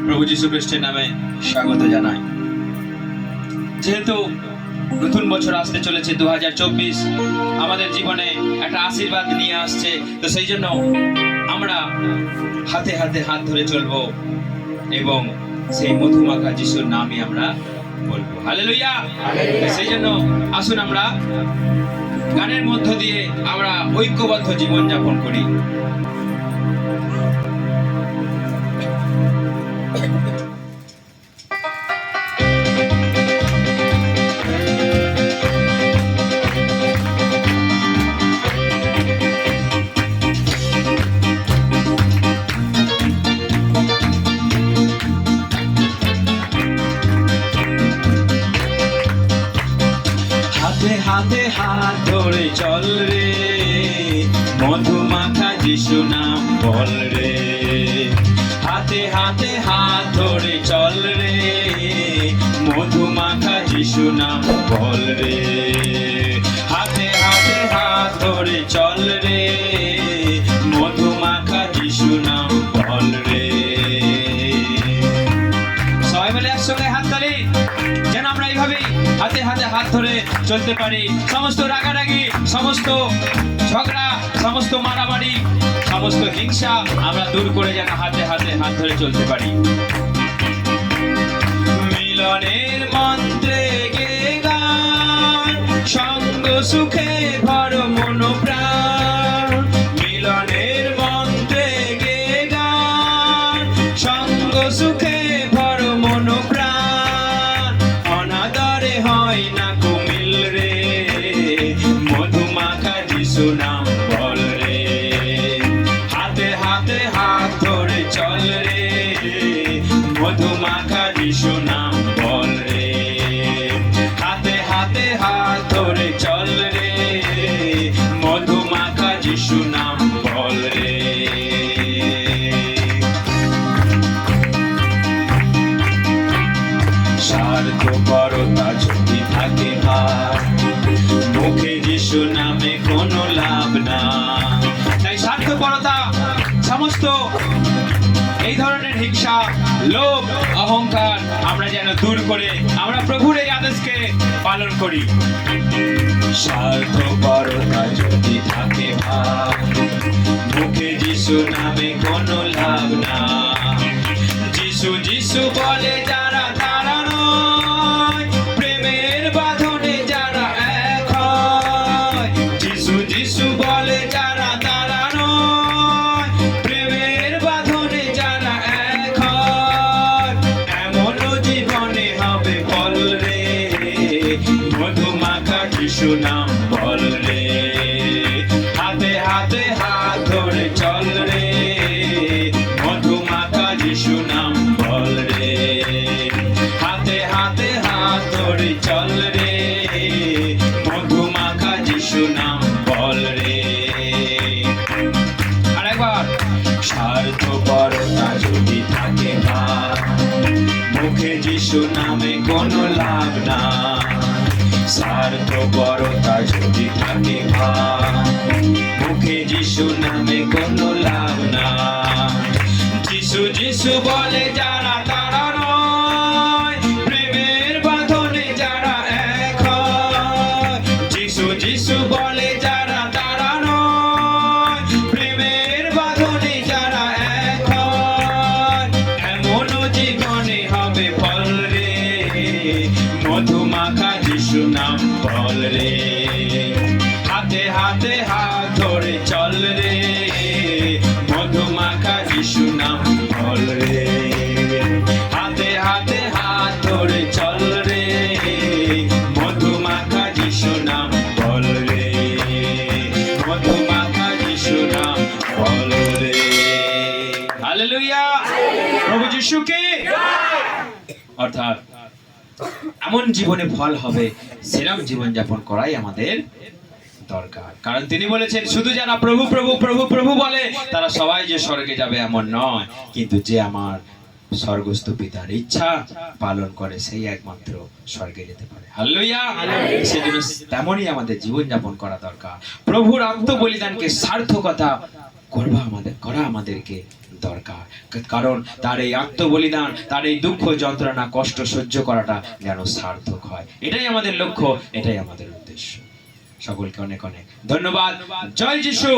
প্রভু যীশু খ্রিস্টের নামে স্বাগত জানাই। যেহেতু নতুন বছর আসতে চলেছে 2024, আমাদের জীবনে একটা আশীর্বাদ নিয়ে আসছে, তো সেই জন্য আমরা হাতে হাতে হাত ধরে চলবো এবং সেই মধুমাখা যিশুর নামই আমরা বলবো। হালেলুয়া। সেই জন্য আসুন আমরা গানের মধ্য দিয়ে আমরা ঐক্যবদ্ধ জীবন যাপন করি। হাতে হাত ধরে চল রে, মধুমাখা যিশু নাম বল রে। হাতে হাতে হাত ধরে চল রে, মধুমাখা যিশু নাম বল রে। হাতে হাতে হাত ধরে চল রে, মধুমাখা যিশু নাম বল রে। সবাই মিলে একসঙ্গে হাত তালি, যেন আমরা এইভাবেই হাতে হাতে হাত ধরে চলতে পারি। সমস্ত রাগারাগি, সমস্ত ঝগড়া, সমস্ত মারামারি, সমস্ত হিংসা আমরা দূর করে যেন হাতে হাতে হাত ধরে চলতে পারি। মিলনের মন্ত্রে গে গান, সঙ্গ সুখে ভর মন প্রাণ। মিলনের মন্ত্রে গে গান, সঙ্গ সুখে ভর মন প্রাণ। অনাদরে হয় না কুমিল রে, মধুমাখা যিশু নাম বল রে। হাতে হাতে হাত ধরে চল রে, মধুমাখা যিশু নাম বল রে। হাতে হাতে হাত ধরে চল রে, মধুমাখা যিশু নাম বল রে। স্বার্থপরতা যদি থাকে হাত, মুখে যিশু নামে কোনো লাভ না। তাই স্বার্থপরতা, সমস্ত এই ধরনের হিংসা, লোভ, অহংকার আমরা যেন দূর করে আমরা প্রভুর এই আদেশকে পালন করি। স্বার্থপরতা যদি থাকে ভাব, মুখে যিশু নামে কোনো লাভ না। যিশু যিশু বলে যারা তারা নয়, প্রেমের বাঁধনে যারা এক হয়। যিশু যিশু বলে যারা তারা নয়, প্রেমের বাঁধনে যারা এক হয়। এমন জীবনে হবে ফল রে, মধুমাখা যিশু নাম বল রে। হাতে হাতে হাত ধরে চল রে, মধুমাখা যিশু নাম বল রে। হাতে হাতে হাত ধরে চল রে, মধুমাখা যিশু নাম বল রে। আরেকবার, স্বার্থপরতা যদি থাকে ভাব, মুখে যিশু নামে কোনো লাভ না। স্বার্থপরতা যদি থাকে ভাব, মুখে যিশু নামে কোনো লাভ না। যিশু যিশু বলে যারা তারা নয়, প্রেমের বাঁধনে যারা এক হয়। যিশু যিশু বলে যারা তারা নয়, প্রেমের বাঁধনে যারা এক হয়। এমন জীবনে হবে ফল রে, মধুমাখা যিশু নাম বল রে। হাতে হাতে হাত ধরে চল রে, মধুমাখা যিশু নাম বল রে। হাতে হাতে হাত ধরে চল রে, মধুমাখা যিশু নাম বল রে। মধুমাখা যিশু নাম বল রে। হালেলুয়া। প্রভু যিশুকে। অর্থাৎ এমন জীবনে ফল হবে, সেরকম জীবন যাপন করাই আমাদের দরকার। কারণ তিনি বলেছেন, শুধু যারা প্রভু প্রভু প্রভু প্রভু বলে তারা সবাই যে স্বর্গে যাবে এমন নয়, কিন্তু যে আমার স্বর্গস্থ পিতার ইচ্ছা পালন করে সেই একমাত্র স্বর্গে যেতে পারে। হালেলুয়া। সেজন্য তেমনই আমাদের জীবন যাপন করা দরকার। প্রভুর আত্মবলিদানকে সার্থকতা করা আমাদেরকে দরকার, কারণ তার এই আত্মবলিদান, তার এই দুঃখ যন্ত্রণা কষ্ট সহ্য করাটা যেন সার্থক হয়। এটাই আমাদের লক্ষ্য, এটাই আমাদের উদ্দেশ্য। সকলকে অনেক অনেক ধন্যবাদ। জয় যিশু।